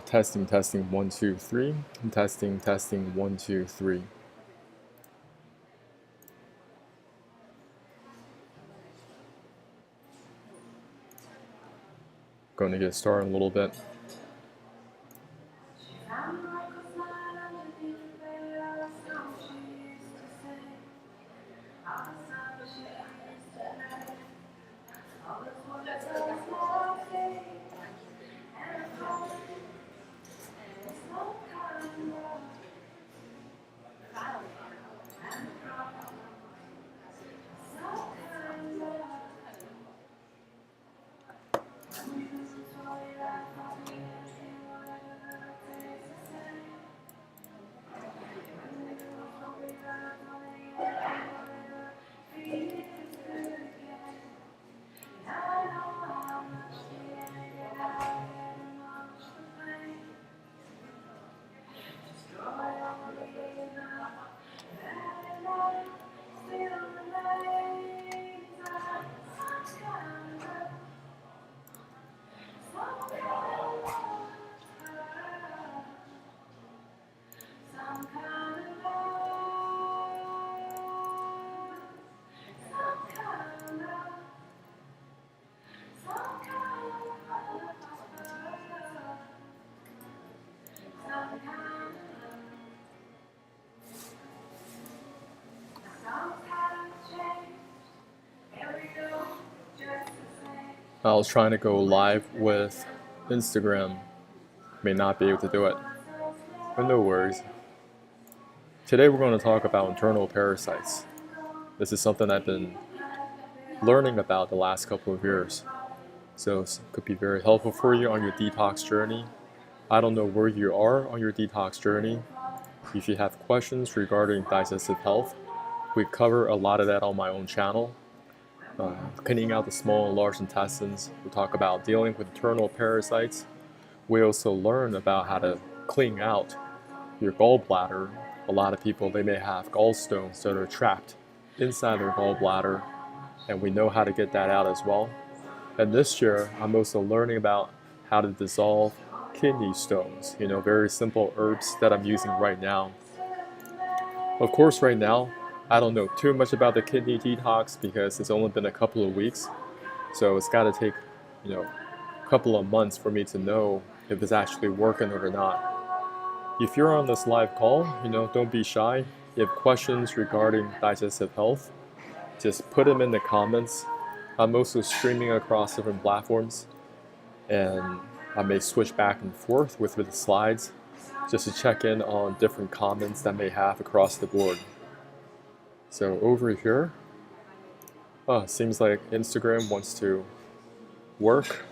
Testing, testing, 1, 2, 3. Testing, testing, 1, 2, 3. Going to get started in a little bit. I was trying to go live with Instagram. May not be able to do it, but no worries. Today we're going to talk about internal parasites. This is something I've been learning about the last couple of years. So it could be very helpful for you on your detox journey. I don't know where you are on your detox journey. If you have questions regarding digestive health, we cover a lot of that on my own channel. Cleaning out the small and large intestines. We talk about dealing with internal parasites. We also learn about how to clean out your gallbladder. A lot of people, they may have gallstones that are trapped inside their gallbladder, and we know how to get that out as well. And this year, I'm also learning about how to dissolve kidney stones, very simple herbs that I'm using right now. Of course, right now, I don't know too much about the kidney detox because it's only been a couple of weeks. So it's got to take, a couple of months for me to know if it's actually working or not. If you're on this live call, don't be shy. If you have questions regarding digestive health, just put them in the comments. I'm also streaming across different platforms, and I may switch back and forth with the slides just to check in on different comments that may have across the board. So over here, seems like Instagram wants to work,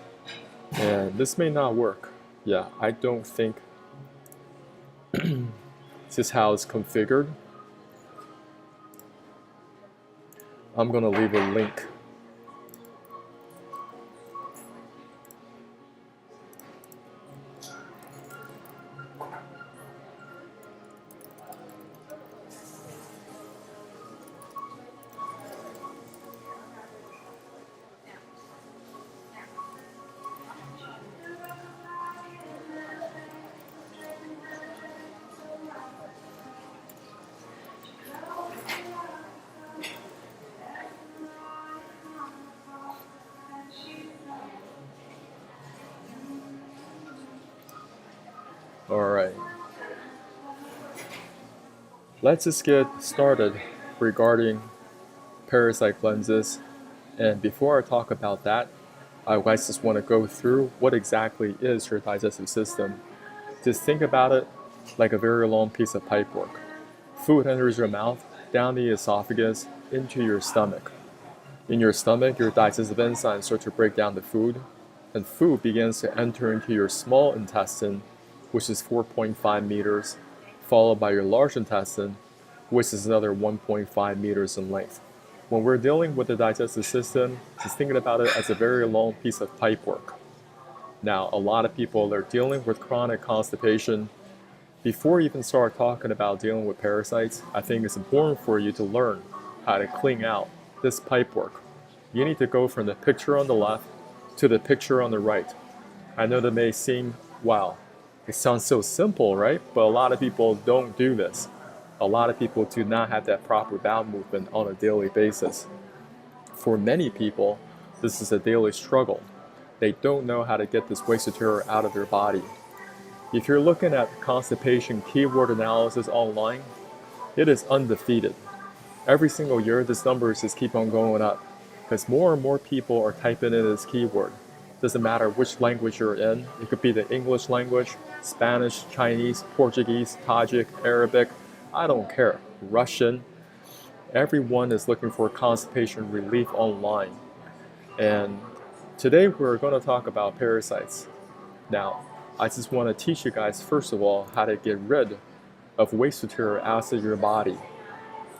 and this may not work. Yeah, I don't think this is how it's configured. I'm gonna leave a link. Alright, let's just get started regarding parasite cleanses. And before I talk about that, I just want to go through what exactly is your digestive system. Just think about it like a very long piece of pipework. Food enters your mouth, down the esophagus, into your stomach. In your stomach, your digestive enzymes start to break down the food, and food begins to enter into your small intestine, which is 4.5 meters, followed by your large intestine, which is another 1.5 meters in length. When we're dealing with the digestive system, just thinking about it as a very long piece of pipework. Now, a lot of people are dealing with chronic constipation. Before you even start talking about dealing with parasites, I think it's important for you to learn how to clean out this pipework. You need to go from the picture on the left to the picture on the right. I know that may seem Wow, it sounds so simple, right? But a lot of people don't do this. A lot of people do not have that proper bowel movement on a daily basis. For many people, this is a daily struggle. They don't know how to get this waste material out of their body. If you're looking at constipation keyword analysis online, it is undefeated. Every single year, this number just keep on going up because more and more people are typing in this keyword. Doesn't matter which language you're in. It could be the English language, Spanish, Chinese, Portuguese, Tajik, Arabic. I don't care. Russian. Everyone is looking for constipation relief online. And today we're going to talk about parasites. Now, I just want to teach you guys, first of all, how to get rid of waste material out of your body.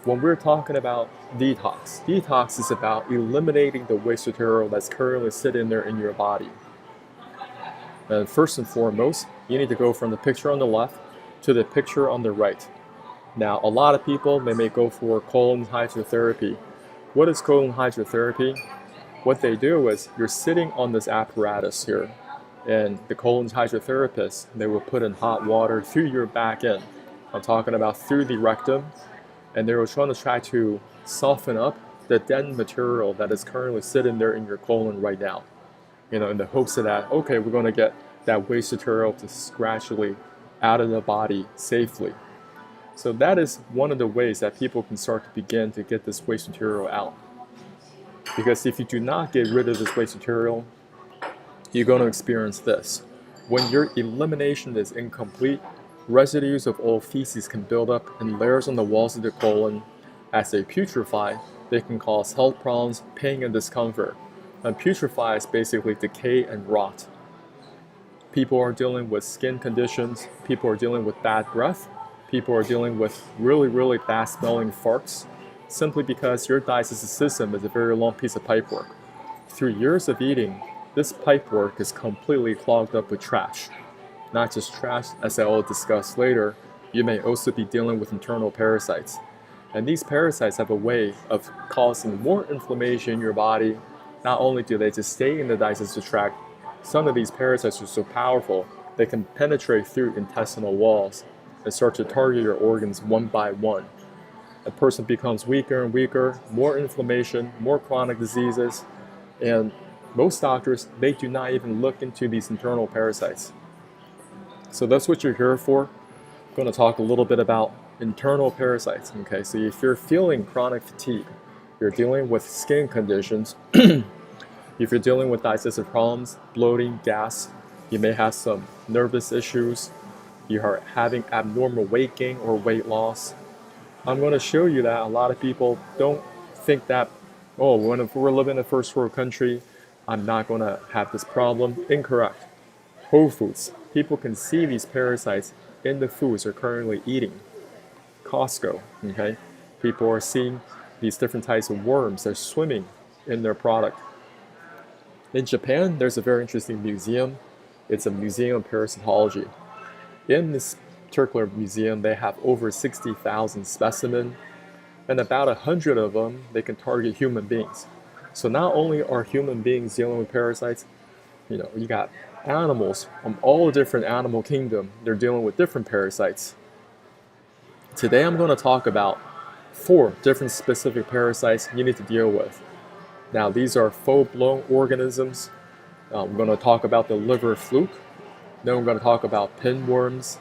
When we're talking about detox, detox is about eliminating the waste material that's currently sitting there in your body. And first and foremost, you need to go from the picture on the left to the picture on the right. Now, a lot of people, they may go for colon hydrotherapy. What is colon hydrotherapy? What they do is you're sitting on this apparatus here, and the colon hydrotherapist, they will put in hot water through your back end. I'm talking about through the rectum, and they were trying to try to soften up the dead material that is currently sitting there in your colon right now. You know, in the hopes of that, okay, we're going to get that waste material to gradually out of the body safely. So that is one of the ways that people can start to begin to get this waste material out. Because if you do not get rid of this waste material, you're going to experience this. When your elimination is incomplete, residues of old feces can build up in layers on the walls of the colon. As they putrefy, they can cause health problems, pain, and discomfort. And putrefy is basically decay and rot. People are dealing with skin conditions, people are dealing with bad breath, people are dealing with really, really bad smelling farts, simply because your digestive system is a very long piece of pipework. Through years of eating, this pipework is completely clogged up with trash. Not just trash, as I will discuss later, you may also be dealing with internal parasites. And these parasites have a way of causing more inflammation in your body. Not only do they just stay in the digestive tract, some of these parasites are so powerful, they can penetrate through intestinal walls and start to target your organs one by one. A person becomes weaker and weaker, more inflammation, more chronic diseases, and most doctors, they do not even look into these internal parasites. So that's what you're here for. I'm going to talk a little bit about internal parasites. Okay, so if you're feeling chronic fatigue, you're dealing with skin conditions, if you're dealing with digestive problems, bloating, gas, you may have some nervous issues, you are having abnormal weight gain or weight loss. I'm going to show you that a lot of people don't think that, oh, when we're living in a first world country, I'm not going to have this problem. Incorrect. Whole foods. People can see these parasites in the foods they're currently eating. Costco, okay? People are seeing these different types of worms that are swimming in their product. In Japan, there's a very interesting museum. It's a museum of parasitology. In this particular museum, they have over 60,000 specimens, and about 100 of them, they can target human beings. So not only are human beings dealing with parasites, you got animals from all different animal kingdom, they're dealing with different parasites. Today I'm going to talk about 4 different specific parasites you need to deal with. Now these are full-blown organisms. We're going to talk about the liver fluke. Then we're going to talk about pinworms,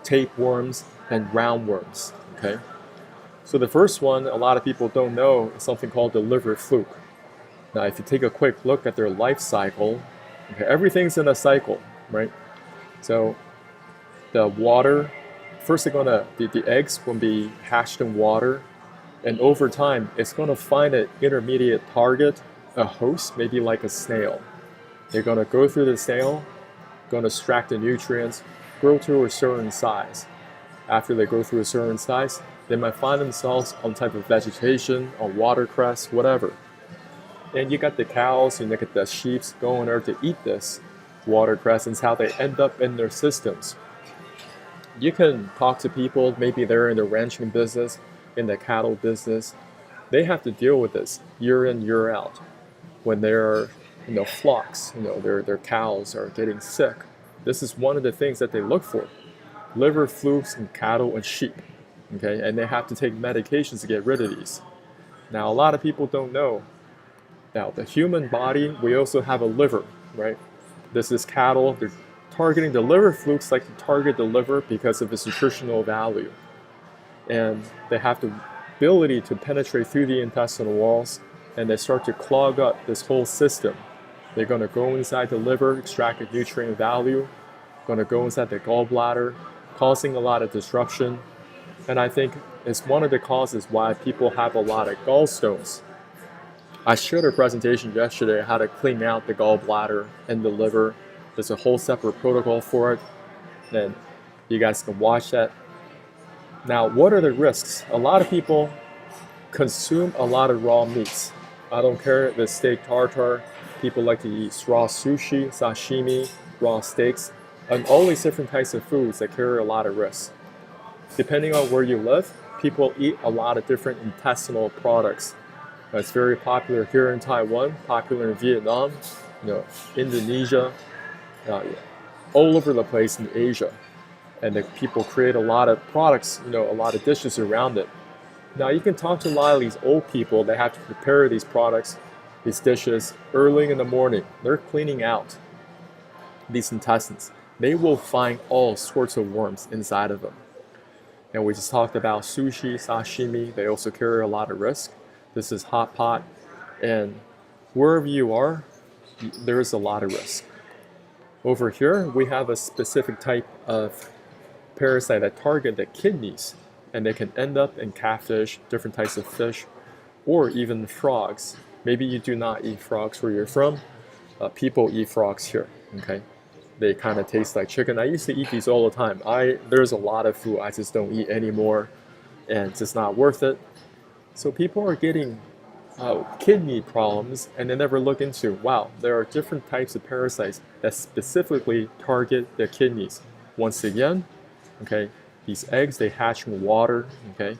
tapeworms, and roundworms. Okay. So the first one, a lot of people don't know, is something called the liver fluke. Now, if you take a quick look at their life cycle, okay, everything's in a cycle, right? So the water, first the eggs will be hatched in water, and over time, it's going to find an intermediate target, a host, maybe like a snail. They're going to go through the snail, going to extract the nutrients, grow to a certain size. After they go through a certain size, they might find themselves on type of vegetation, on watercress, whatever. And you got the cows and you got the sheep going there to eat this watercress, and it's how they end up in their systems. You can talk to people, maybe they're in the ranching business, in the cattle business. They have to deal with this year in, year out. When their flocks, their cows are getting sick, This is one of the things that they look for. Liver, flukes, in cattle and sheep. Okay, and they have to take medications to get rid of these. Now, a lot of people don't know. Now, the human body, we also have a liver, right? This is cattle. They're targeting the liver. Flukes like to target the liver because of its nutritional value. And they have the ability to penetrate through the intestinal walls, and they start to clog up this whole system. They're going to go inside the liver, extract the nutrient value, going to go inside the gallbladder, causing a lot of disruption. And I think it's one of the causes why people have a lot of gallstones. I showed a presentation yesterday how to clean out the gallbladder and the liver. There's a whole separate protocol for it, and you guys can watch that. Now, what are the risks? A lot of people consume a lot of raw meats. I don't care if it's steak tartare. People like to eat raw sushi, sashimi, raw steaks, and all these different types of foods that carry a lot of risks. Depending on where you live, people eat a lot of different intestinal products. It's very popular here in Taiwan, popular in Vietnam, Indonesia, all over the place in Asia. And the people create a lot of products, a lot of dishes around it. Now you can talk to a lot of these old people that have to prepare these products, these dishes, early in the morning. They're cleaning out these intestines. They will find all sorts of worms inside of them. And we just talked about sushi, sashimi. They also carry a lot of risk. This is hot pot. And wherever you are, there is a lot of risk. Over here, we have a specific type of parasite that target the kidneys. And they can end up in catfish, different types of fish, or even frogs. Maybe you do not eat frogs where you're from. People eat frogs here, okay? They kind of taste like chicken. I used to eat these all the time. There's a lot of food I just don't eat anymore, and it's just not worth it. So people are getting kidney problems, and they never look into, wow, there are different types of parasites that specifically target the kidneys. Once again, okay, these eggs, they hatch in water, okay?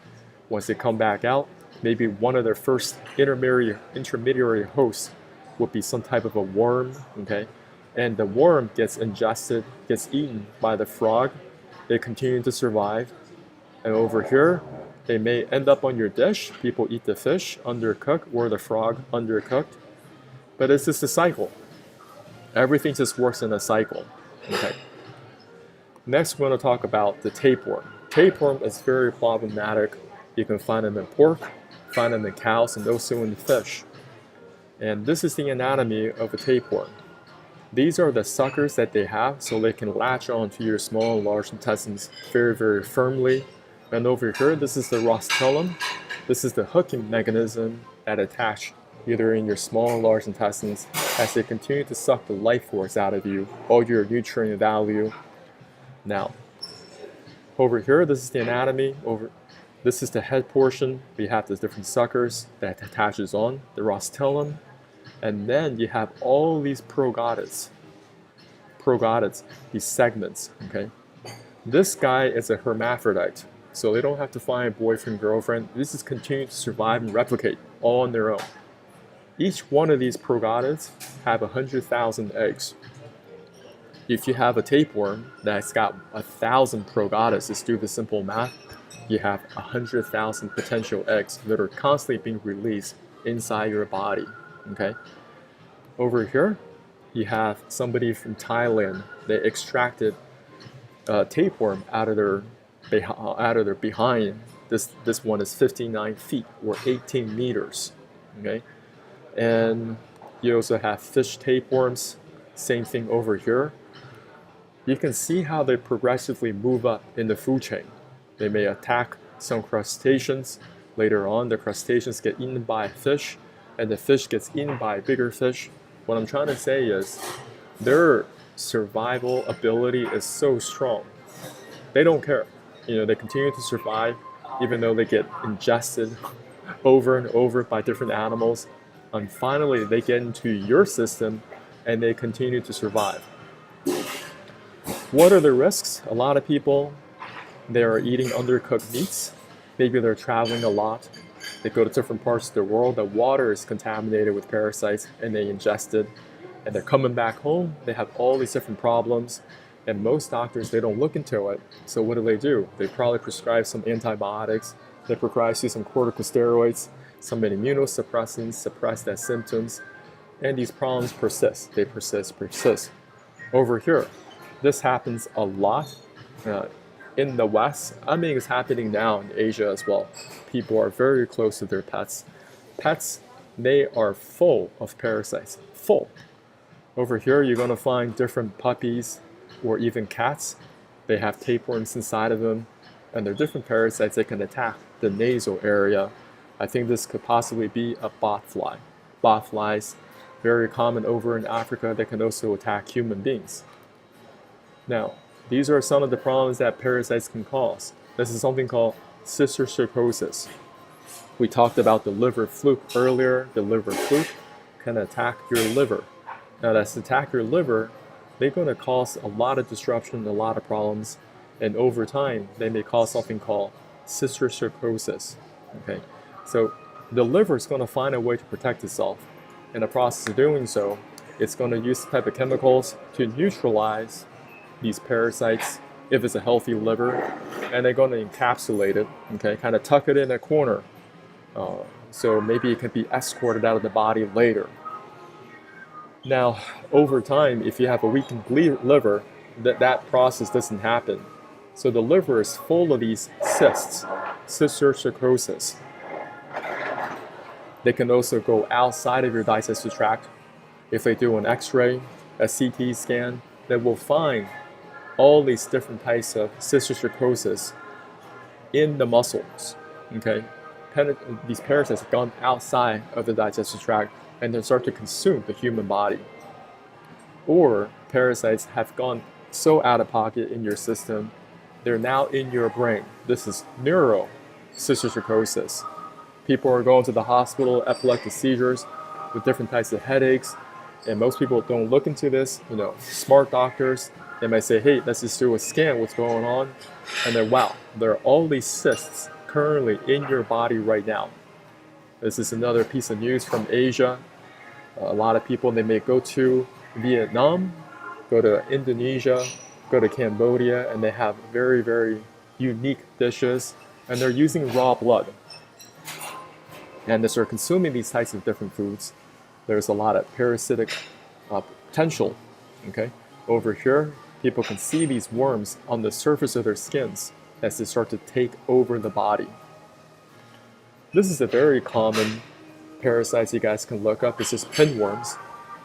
Once they come back out, maybe one of their first intermediary hosts would be some type of a worm, okay? And the worm gets ingested, gets eaten by the frog. They continue to survive. And over here, they may end up on your dish. People eat the fish undercooked or the frog undercooked. But it's just a cycle. Everything just works in a cycle, okay? Next, we're going to talk about the tapeworm. Tapeworm is very problematic. You can find them in pork, find them in cows, and also in fish. And this is the anatomy of a tapeworm. These are the suckers that they have, so they can latch onto your small and large intestines very, very firmly. And over here, this is the rostellum. This is the hooking mechanism that attach either in your small and large intestines as they continue to suck the life force out of you, all your nutrient value. Now, over here, this is the anatomy. This is the head portion. We have the different suckers that attaches on the rostellum. And then you have all these progotids, these segments, okay? This guy is a hermaphrodite, so they don't have to find a boyfriend, girlfriend. This is continue to survive and replicate all on their own. Each one of these progotids have 100,000 eggs. If you have a tapeworm that's got 1,000 progotids, just do the simple math, you have 100,000 potential eggs that are constantly being released inside your body. Okay. Over here, you have somebody from Thailand. They extracted tapeworm out of their behind. This one is 59 feet or 18 meters. Okay, and you also have fish tapeworms. Same thing over here. You can see how they progressively move up in the food chain. They may attack some crustaceans. Later on, the crustaceans get eaten by fish, and the fish gets eaten by bigger fish. What I'm trying to say is their survival ability is so strong. They don't care. They continue to survive even though they get ingested over and over by different animals. And finally, they get into your system and they continue to survive. What are the risks? A lot of people, they are eating undercooked meats. Maybe they're traveling a lot. They go to different parts of the world. The water is contaminated with parasites and they ingest it. And they're coming back home. They have all these different problems. And most doctors, they don't look into it. So what do? They probably prescribe some antibiotics. They prescribe you some corticosteroids, some immunosuppressants, suppress that symptoms. And these problems persist. They persist. Over here, this happens a lot in the West. I mean, it's happening now in Asia as well. People are very close to their pets. Pets, they are full of parasites. Full. Over here, you're going to find different puppies or even cats. They have tapeworms inside of them, and they're different parasites that can attack the nasal area. I think this could possibly be a botfly. Botflies, very common over in Africa, that can also attack human beings. Now, these are some of the problems that parasites can cause. This is something called cysticercosis. We talked about the liver fluke earlier. The liver fluke can attack your liver. Now, that's attack your liver, they're going to cause a lot of disruption, a lot of problems, and over time, they may cause something called cysticercosis. Okay, so the liver is going to find a way to protect itself. In the process of doing so, it's going to use type of chemicals to neutralize these parasites if it's a healthy liver, and they're going to encapsulate it, okay, kind of tuck it in a corner. So maybe it can be escorted out of the body later. Now, over time, if you have a weakened liver, that process doesn't happen. So the liver is full of these cysts, cysticercosis. They can also go outside of your digestive tract. If they do an X-ray, a CT scan, they will find all these different types of cysticercosis in the muscles. Okay, these parasites have gone outside of the digestive tract and then start to consume the human body. Or parasites have gone so out of pocket in your system, they're now in your brain. This is neurocysticercosis. People are going to the hospital, epileptic seizures, with different types of headaches, and most people don't look into this. You know, smart doctors, they might say, hey, let's just do a scan, what's going on? And then, wow, there are all these cysts currently in your body right now. This is another piece of news from Asia. A lot of people, they may go to Vietnam, go to Indonesia, go to Cambodia, and they have very, very unique dishes, and they're using raw blood. And as they're consuming these types of different foods, there's a lot of parasitic potential. Okay, over here, people can see these worms on the surface of their skins as they start to take over the body. This is a very common parasite you guys can look up. This is pinworms.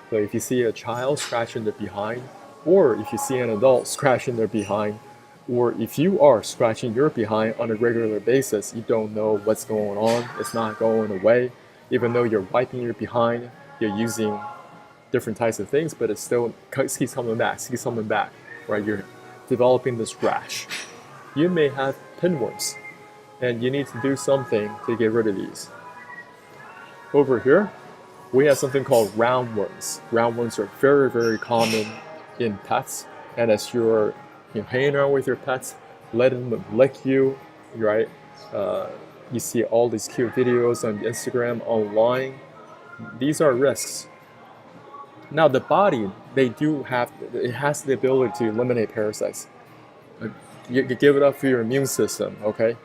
So if you see a child scratching their behind, or if you see an adult scratching their behind, or if you are scratching your behind on a regular basis, you don't know what's going on, it's not going away. Even though you're wiping your behind, you're using different types of things, but it still keeps coming back, right? You're developing this rash. You may have pinworms, and you need to do something to get rid of these. Over here, we have something called roundworms. Roundworms are very, very common in pets, and as you're hanging around with your pets, letting them lick you, right? You see all these cute videos on Instagram, online. These are risks. Now the body, it has the ability to eliminate parasites. You give it up for your immune system, okay?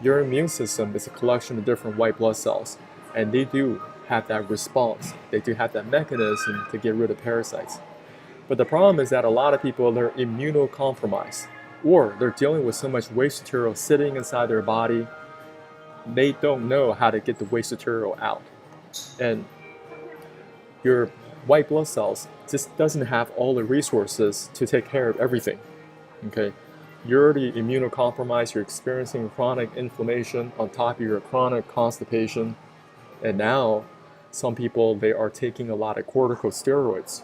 Your immune system is a collection of different white blood cells, and they do have that response. They do have that mechanism to get rid of parasites. But the problem is that a lot of people, they're immunocompromised, or they're dealing with so much waste material sitting inside their body, they don't know how to get the waste material out. And your white blood cells just doesn't have all the resources to take care of everything, okay? You're already immunocompromised, you're experiencing chronic inflammation on top of your chronic constipation, and now some people, they are taking a lot of corticosteroids.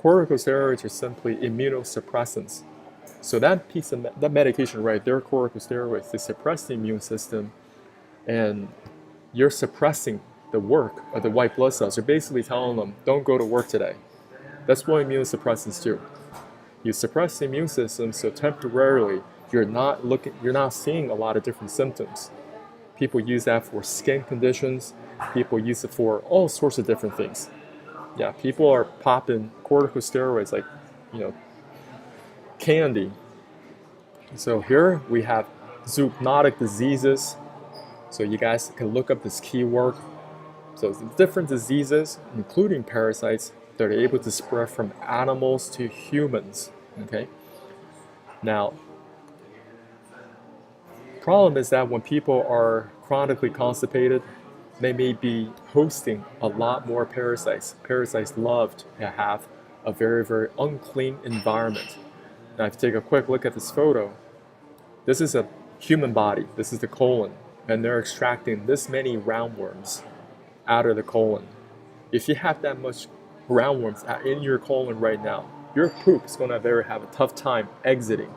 Corticosteroids are simply immunosuppressants. So that piece of that medication right there, corticosteroids, they suppress the immune system, and you're suppressing the work of the white blood cells. You're basically telling them, don't go to work today. That's what immunosuppressants do. You suppress the immune system, so temporarily you're not seeing a lot of different symptoms. People use that for skin conditions. People use it for all sorts of different things. Yeah, people are popping corticosteroids like, candy. So here we have zoonotic diseases. So you guys can look up this keyword. So the different diseases, including parasites, that are able to spread from animals to humans. Okay. Now, problem is that when people are chronically constipated, they may be hosting a lot more parasites. Parasites love to have a very, very unclean environment. Now, if you take a quick look at this photo, this is a human body. This is the colon, and they're extracting this many roundworms out of the colon. If you have that much roundworms in your colon right now, your poop is going to have a tough time exiting.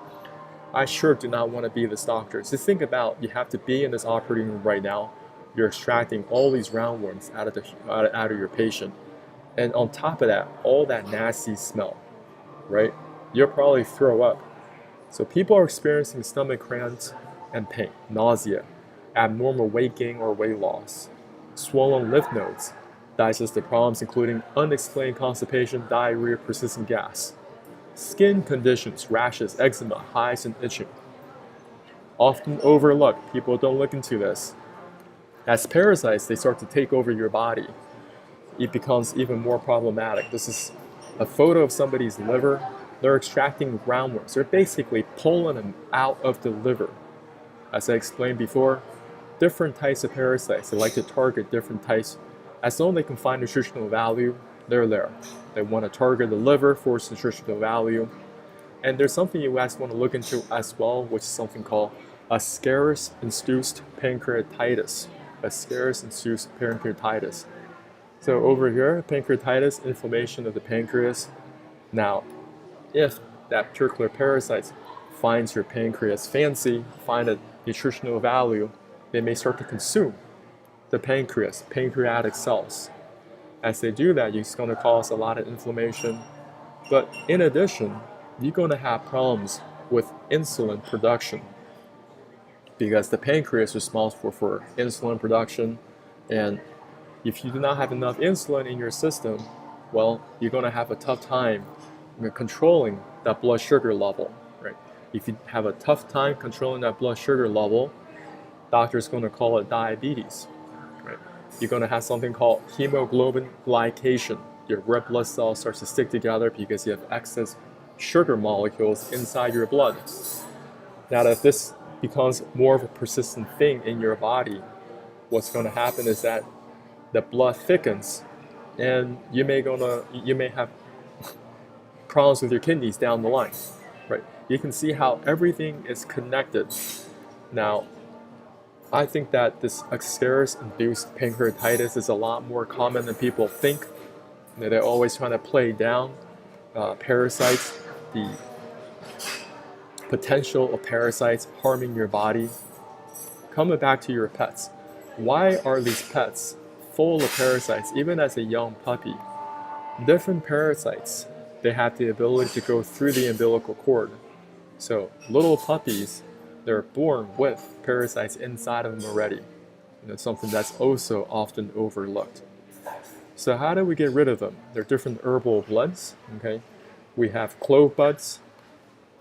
I sure do not want to be this doctor. So think about, you have to be in this operating room right now. You're extracting all these roundworms out of your patient. And on top of that, all that nasty smell, right? You'll probably throw up. So people are experiencing stomach cramps and pain, nausea, abnormal weight gain or weight loss, swollen lymph nodes, digestive problems including unexplained constipation, diarrhea, persistent gas, skin conditions, rashes, eczema, hives, and itching. Often overlooked, people don't look into this. As parasites, they start to take over your body. It becomes even more problematic. This is a photo of somebody's liver. They're extracting roundworms. They're basically pulling them out of the liver. As I explained before, different types of parasites, they like to target different types. As long as they can find nutritional value, they're there. They want to target the liver for its nutritional value. And there's something you guys want to look into as well, which is something called Ascaris-induced pancreatitis. Ascaris-induced pancreatitis. So over here, pancreatitis, inflammation of the pancreas. Now, if that particular parasite finds your pancreas fancy, find a nutritional value, they may start to consume the pancreas, pancreatic cells. As they do that, it's going to cause a lot of inflammation. But in addition, you're going to have problems with insulin production because the pancreas is responsible for insulin production. And if you do not have enough insulin in your system, well, you're going to have a tough time controlling that blood sugar level, right? If you have a tough time controlling that blood sugar level, doctor's going to call it diabetes, right? You're going to have something called hemoglobin glycation. Your red blood cells start to stick together because you have excess sugar molecules inside your blood. Now, if this becomes more of a persistent thing in your body, what's going to happen is that the blood thickens, and you may have problems with your kidneys down the line, right? You can see how everything is connected. Now, I think that this Ascaris-induced pancreatitis is a lot more common than people think. They're always trying to play down parasites, the potential of parasites harming your body. Coming back to your pets, why are these pets full of parasites even as a young puppy? Different parasites, they have the ability to go through the umbilical cord. So little puppies, they're born with parasites inside of them already. Something that's also often overlooked. So how do we get rid of them? There are different herbal blends. Okay, we have clove buds,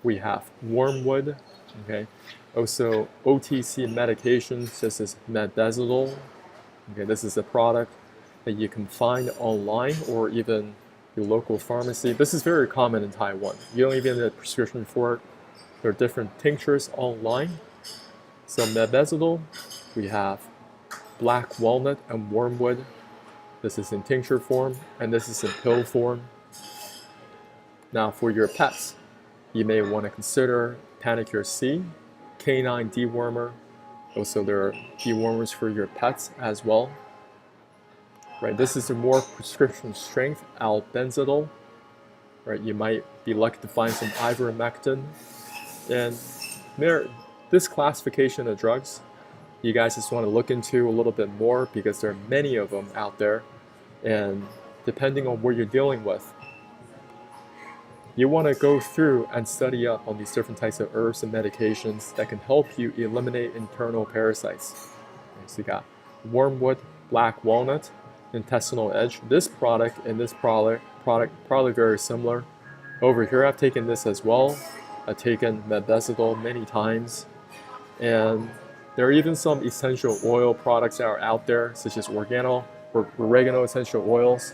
we have wormwood. Okay, also OTC medications such as mebendazole. Okay, this is a product that you can find online or even your local pharmacy. This is very common in Taiwan. You don't even need a prescription for it. There are different tinctures online. So mebendazole, we have black walnut and wormwood. This is in tincture form, and this is in pill form. Now for your pets, you may want to consider Panicure C, canine dewormer. Also, there are dewormers for your pets as well. Right, this is a more prescription strength albendazole. Right, you might be lucky to find some ivermectin. And this classification of drugs, you guys just want to look into a little bit more because there are many of them out there. And depending on what you're dealing with, you want to go through and study up on these different types of herbs and medications that can help you eliminate internal parasites. Okay, so you got wormwood, black walnut, intestinal edge. This product and this product probably very similar. Over here I've taken this as well. I've taken methocillin many times, and there are even some essential oil products that are out there, such as oregano essential oils.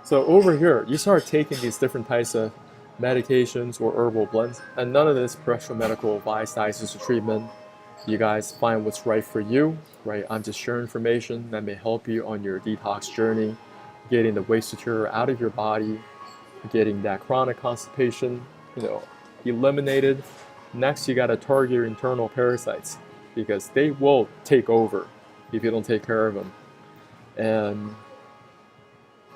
So over here, you start taking these different types of medications or herbal blends, and none of this professional medical advice, diagnosis, or treatment. You guys find what's right for you, right? I'm just sharing information that may help you on your detox journey, getting the waste material out of your body, getting that chronic constipation, eliminated. Next, you gotta target your internal parasites because they will take over if you don't take care of them. And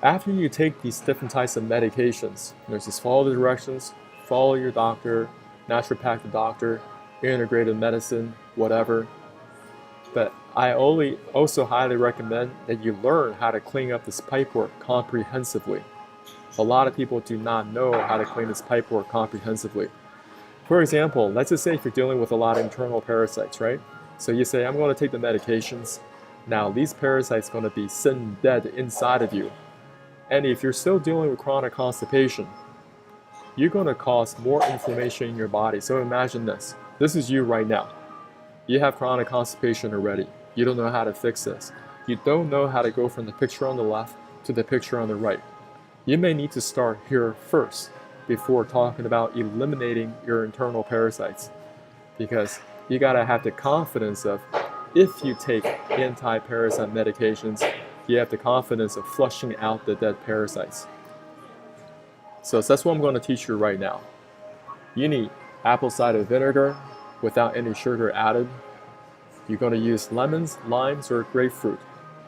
after you take these different types of medications, just follow the directions, follow your doctor, naturopathic doctor, integrated medicine, whatever. But I also highly recommend that you learn how to clean up this pipework comprehensively. A lot of people do not know how to clean this pipework comprehensively. For example, let's just say if you're dealing with a lot of internal parasites, right? So you say, I'm going to take the medications. Now these parasites are going to be sitting dead inside of you. And if you're still dealing with chronic constipation, you're going to cause more inflammation in your body. So imagine this. This is you right now. You have chronic constipation already. You don't know how to fix this. You don't know how to go from the picture on the left to the picture on the right. You may need to start here first before talking about eliminating your internal parasites, because you got to have the confidence of, if you take anti-parasite medications, you have the confidence of flushing out the dead parasites. So that's what I'm going to teach you right now. You need apple cider vinegar without any sugar added. You're going to use lemons, limes, or grapefruit.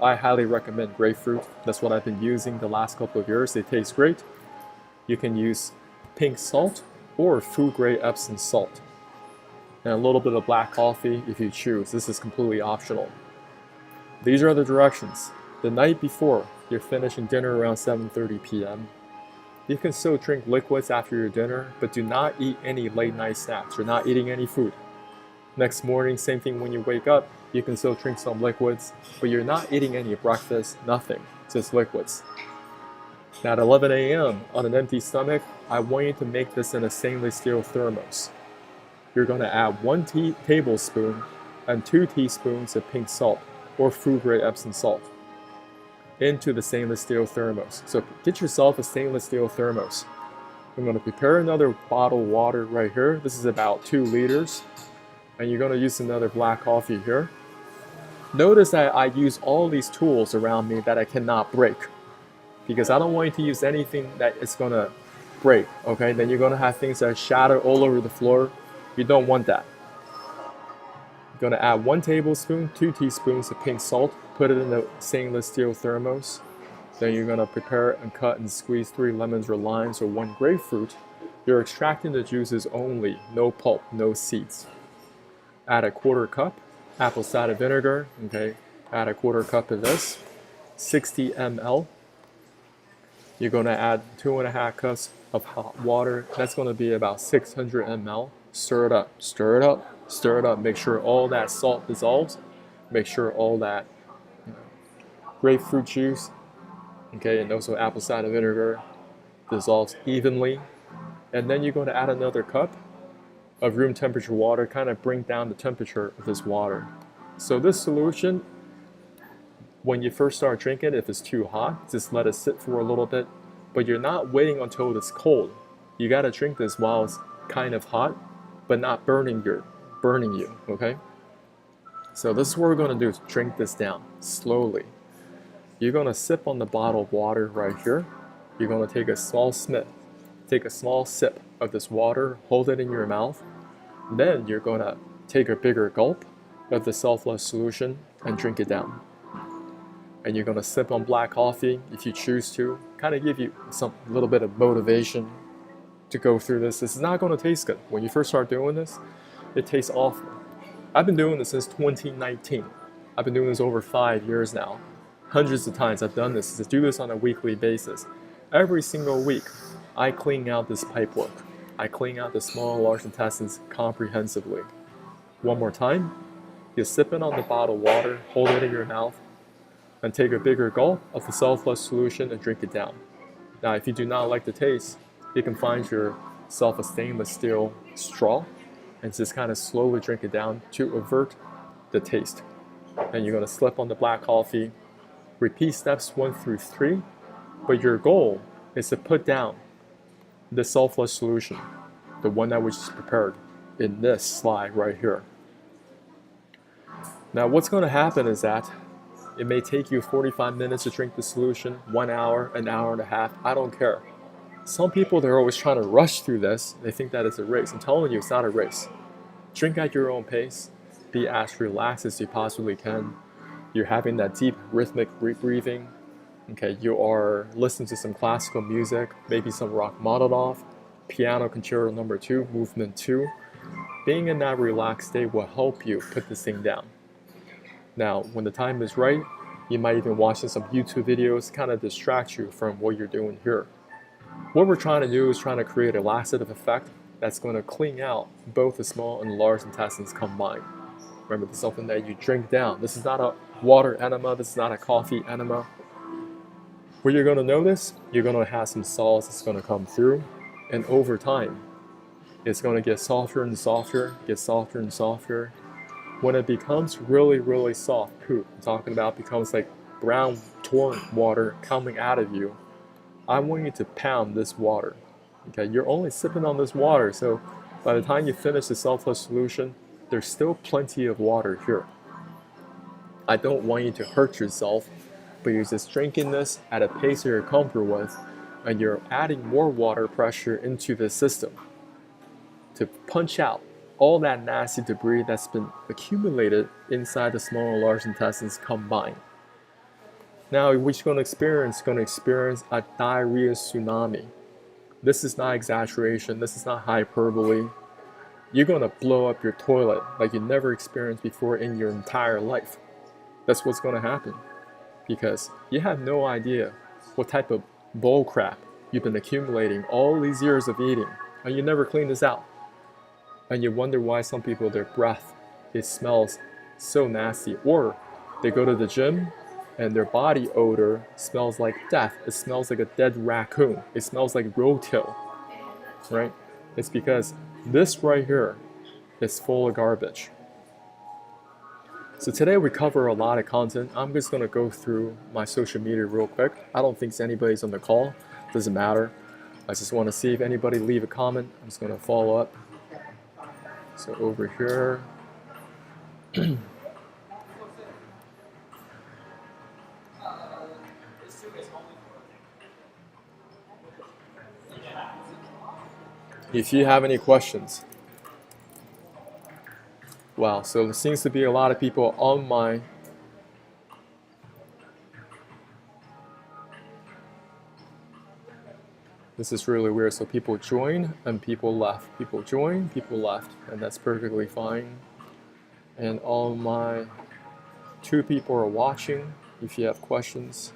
I highly recommend grapefruit. That's what I've been using the last couple of years. They taste great. You can use pink salt or food-grade Epsom salt. And a little bit of black coffee if you choose. This is completely optional. These are the directions. The night before, you're finishing dinner around 7:30 p.m. You can still drink liquids after your dinner, but do not eat any late night snacks. You're not eating any food. Next morning, same thing when you wake up, you can still drink some liquids, but you're not eating any breakfast, nothing, just liquids. Now at 11 a.m. on an empty stomach, I want you to make this in a stainless steel thermos. You're going to add 1 tablespoon and 2 teaspoons of pink salt or food-grade Epsom salt into the stainless steel thermos. So get yourself a stainless steel thermos. I'm going to prepare another bottle of water right here. This is about 2 liters. And you're going to use another black coffee here. Notice that I use all these tools around me that I cannot break, because I don't want you to use anything that is going to break, okay? Then you're going to have things that shatter all over the floor. You don't want that. You're going to add 1 tablespoon, 2 teaspoons of pink salt, put it in the stainless steel thermos. Then you're going to prepare and cut and squeeze 3 lemons or limes or 1 grapefruit. You're extracting the juices only, no pulp, no seeds. Add a 1/4 cup apple cider vinegar, okay? Add a 1/4 cup of this, 60 ml. You're going to add 2.5 cups of hot water. That's going to be about 600 ml. Stir it up, stir it up, stir it up. Make sure all that salt dissolves. Make sure all that grapefruit juice, okay, and also apple cider vinegar dissolves evenly. And then you're going to add another cup of room temperature water, kind of bring down the temperature of this water. So this solution, when you first start drinking, if it's too hot, just let it sit for a little bit, but you're not waiting until it's cold. You got to drink this while it's kind of hot, but not burning you, okay? So this is what we're going to do, is drink this down slowly. You're going to sip on the bottle of water right here. You're going to take a small sip of this water, hold it in your mouth. Then you're going to take a bigger gulp of the self-love solution and drink it down. And you're going to sip on black coffee if you choose to, kind of give you some little bit of motivation to go through this. This is not going to taste good. When you first start doing this, it tastes awful. I've been doing this since 2019. I've been doing this over 5 years now. Hundreds of times I've done this. I do this on a weekly basis. Every single week, I clean out this pipework. I clean out the small and large intestines comprehensively. One more time, you sip it on the bottled water, hold it in your mouth, and take a bigger gulp of the self-love solution and drink it down. Now, if you do not like the taste, you can find your yourself a stainless steel straw and just kind of slowly drink it down to avert the taste. And you're going to slip on the black coffee, repeat steps 1 through 3, but your goal is to put down the sulfurless solution, the one that we just prepared in this slide right here. Now what's going to happen is that it may take you 45 minutes to drink the solution, 1 hour, an hour and a half, I don't care. Some people, they're always trying to rush through this. They think that it's a race. I'm telling you, it's not a race. Drink at your own pace. Be as relaxed as you possibly can. You're having that deep rhythmic breathing. Okay, you are listening to some classical music, maybe some Rachmaninoff, piano concerto number 2, movement 2. Being in that relaxed state will help you put this thing down. Now, when the time is right, you might even watch some YouTube videos, kind of distract you from what you're doing here. What we're trying to do is trying to create a laxative effect that's going to clean out both the small and large intestines combined. Remember, this is something that you drink down. This is not a water enema. This is not a coffee enema. What you're going to notice, you're going to have some salts that's going to come through. And over time, it's going to get softer and softer, get softer and softer. When it becomes really, really soft poop, I'm talking about becomes like brown torrent water coming out of you, I want you to pound this water. Okay, you're only sipping on this water, so by the time you finish the sulfurless solution, there's still plenty of water here. I don't want you to hurt yourself, but you're just drinking this at a pace that you're comfortable with, and you're adding more water pressure into the system to punch out all that nasty debris that's been accumulated inside the small and large intestines combined. Now, what you're going to experience a diarrhea tsunami. This is not exaggeration. This is not hyperbole. You're going to blow up your toilet like you never experienced before in your entire life. That's what's going to happen, because you have no idea what type of bull crap you've been accumulating all these years of eating, and you never clean this out. And you wonder why some people, their breath, it smells so nasty. Or they go to the gym and their body odor smells like death. It smells like a dead raccoon. It smells like roadkill, right? It's because this right here is full of garbage. So today we cover a lot of content. I'm just going to go through my social media real quick. I don't think anybody's on the call. Doesn't matter. I just want to see if anybody leave a comment. I'm just going to follow up. So over here, if you have any questions. Wow, so there seems to be a lot of people on my This is really weird. So people join and people left. People join, people left, and that's perfectly fine. And all my 2 people are watching. If you have questions.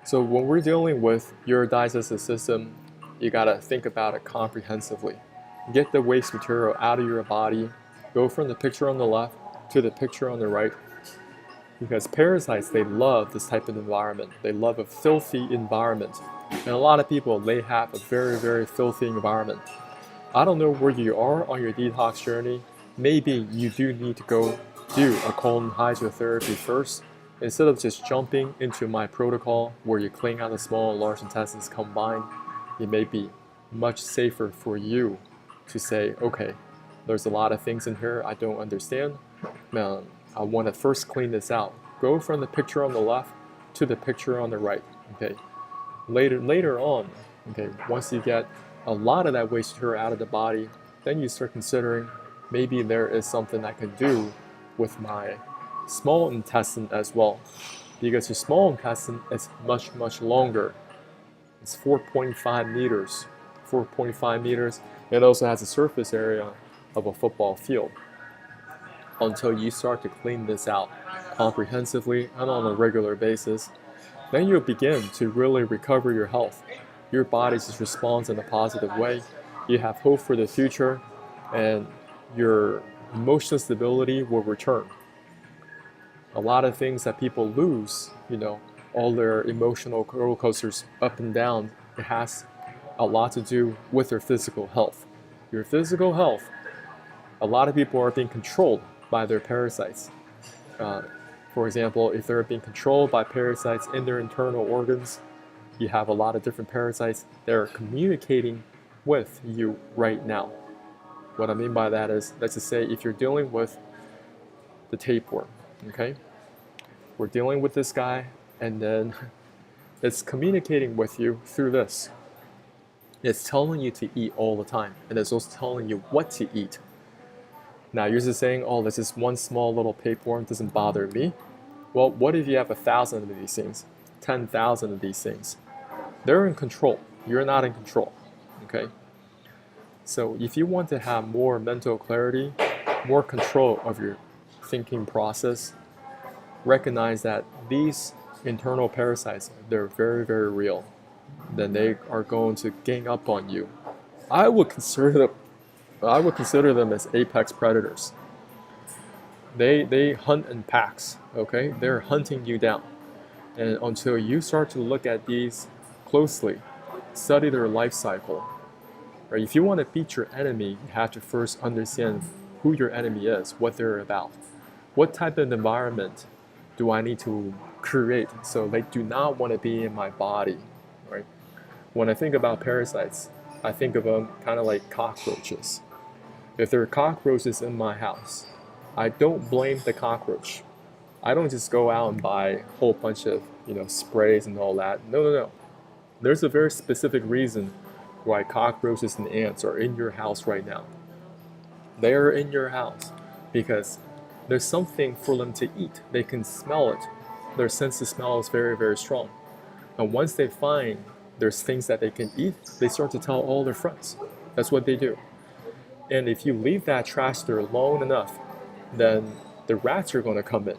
So when we're dealing with your digestive system, you gotta think about it comprehensively. Get the waste material out of your body. Go from the picture on the left to the picture on the right. Because parasites, they love this type of environment. They love a filthy environment. And a lot of people, they have a very, very filthy environment. I don't know where you are on your detox journey. Maybe you do need to go do a colon hydrotherapy first, instead of just jumping into my protocol where you clean out the small and large intestines combined. It may be much safer for you to say, okay, there's a lot of things in here I don't understand. Now, I want to first clean this out. Go from the picture on the left to the picture on the right. Okay. Later on, okay, once you get a lot of that waste material out of the body, then you start considering maybe there is something I can do with my small intestine as well, because your small intestine is much, much longer It's 4.5 meters. 4.5 meters. It also has a surface area of a football field. Until you start to clean this out comprehensively and on a regular basis, then you'll begin to really recover your health. Your body just responds in a positive way. You have hope for the future, and your emotional stability will return. A lot of things that people lose, all their emotional roller coasters up and down, it has a lot to do with their physical health. Your physical health, a lot of people are being controlled by their parasites. For example, if they're being controlled by parasites in their internal organs, you have a lot of different parasites that are communicating with you right now. What I mean by that is, let's just say if you're dealing with the tapeworm, okay? We're dealing with this guy, and then it's communicating with you through this. It's telling you to eat all the time, and it's also telling you what to eat. Now you're just saying, oh, this is one small little tapeworm, doesn't bother me. Well, what if you have 1,000 of these things, 10,000 of these things? They're in control. You're not in control, okay? So if you want to have more mental clarity, more control of your thinking process, recognize that these internal parasites, they're very, very real. Then they are going to gang up on you. I would consider them as apex predators. They hunt in packs, okay? They're hunting you down. And until you start to look at these closely, study their life cycle, right? If you want to beat your enemy, you have to first understand who your enemy is, what they're about. What type of environment do I need to create so they do not want to be in my body, right? When I think about parasites, I think of them kind of like cockroaches. If there are cockroaches in my house, I don't blame the cockroach. I don't just go out and buy a whole bunch of sprays and all that. No. There's a very specific reason why cockroaches and ants are in your house right now. They are in your house because there's something for them to eat. They can smell it. Their sense of smell is very, very strong. And once they find there's things that they can eat, they start to tell all their friends. That's what they do. And if you leave that trash there alone enough, then the rats are going to come in.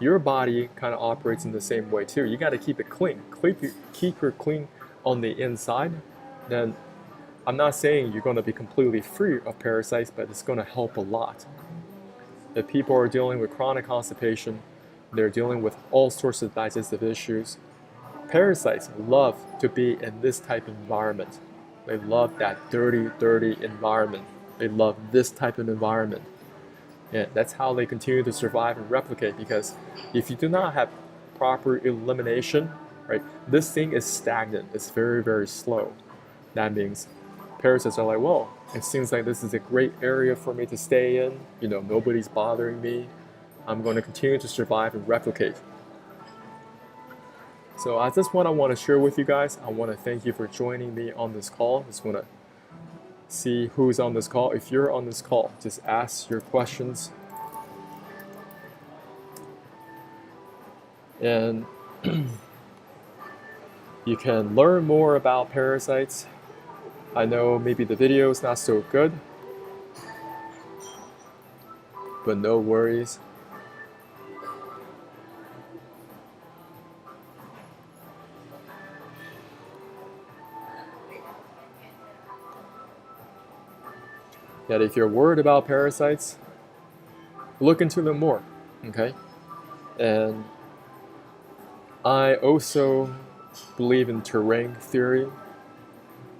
Your body kind of operates in the same way too. You got to keep it clean. Keep her clean on the inside. Then I'm not saying you're going to be completely free of parasites, but it's going to help a lot. If people are dealing with chronic constipation, they're dealing with all sorts of digestive issues. Parasites love to be in this type of environment. They love that dirty environment. They love this type of environment. And that's how they continue to survive and replicate, because if you do not have proper elimination, right, this thing is stagnant. It's very, very slow. That means parasites are like, well, it seems like this is a great area for me to stay in. Nobody's bothering me. I'm going to continue to survive and replicate. So that's just what I want to share with you guys. I want to thank you for joining me on this call. Just want to see who's on this call. If you're on this call, just ask your questions. And you can learn more about parasites. I know maybe the video is not so good, but no worries. That if you're worried about parasites, look into them more, okay? And I also believe in terrain theory,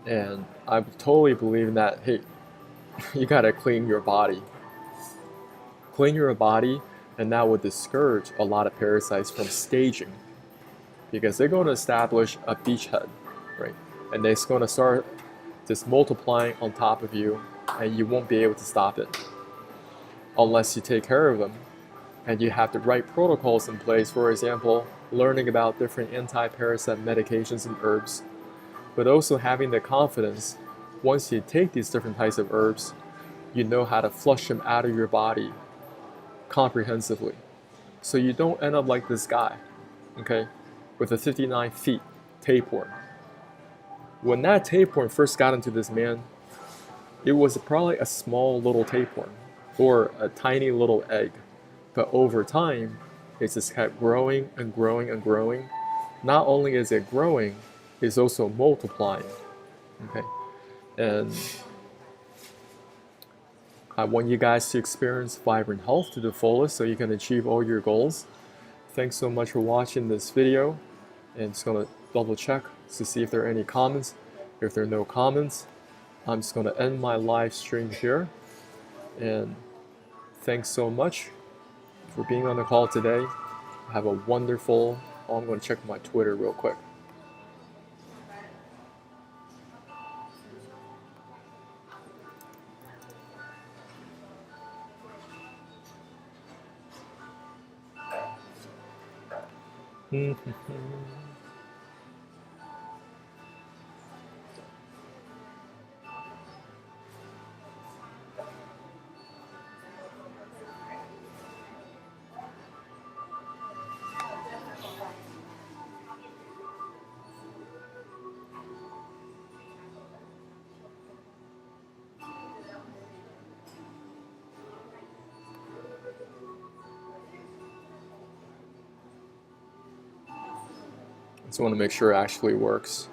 and I totally believe in that, hey, you gotta clean your body. Clean your body, and that will discourage a lot of parasites from staging, because they're going to establish a beachhead, right? And they're going to start just multiplying on top of you, and you won't be able to stop it unless you take care of them and you have the right protocols in place. For example, learning about different anti-parasite medications and herbs, but also having the confidence, once you take these different types of herbs, you know how to flush them out of your body comprehensively, so you don't end up like this guy, okay, with the 59 feet tapeworm. When that tapeworm first got into this man, it was probably a small little tapeworm or a tiny little egg. But over time, it just kept growing and growing and growing. Not only is it growing, it's also multiplying. Okay, and I want you guys to experience vibrant health to the fullest so you can achieve all your goals. Thanks so much for watching this video, and just gonna double check to see if there are any comments. If there are no comments, I'm just gonna end my live stream here. And thanks so much for being on the call today. Have a wonderful, I'm gonna check my Twitter real quick. Just want to make sure it actually works.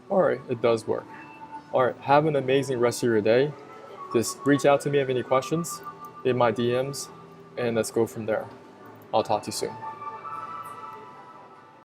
Alright, it does work. Alright, have an amazing rest of your day. Just reach out to me if you have any questions in my DMs, and let's go from there. I'll talk to you soon.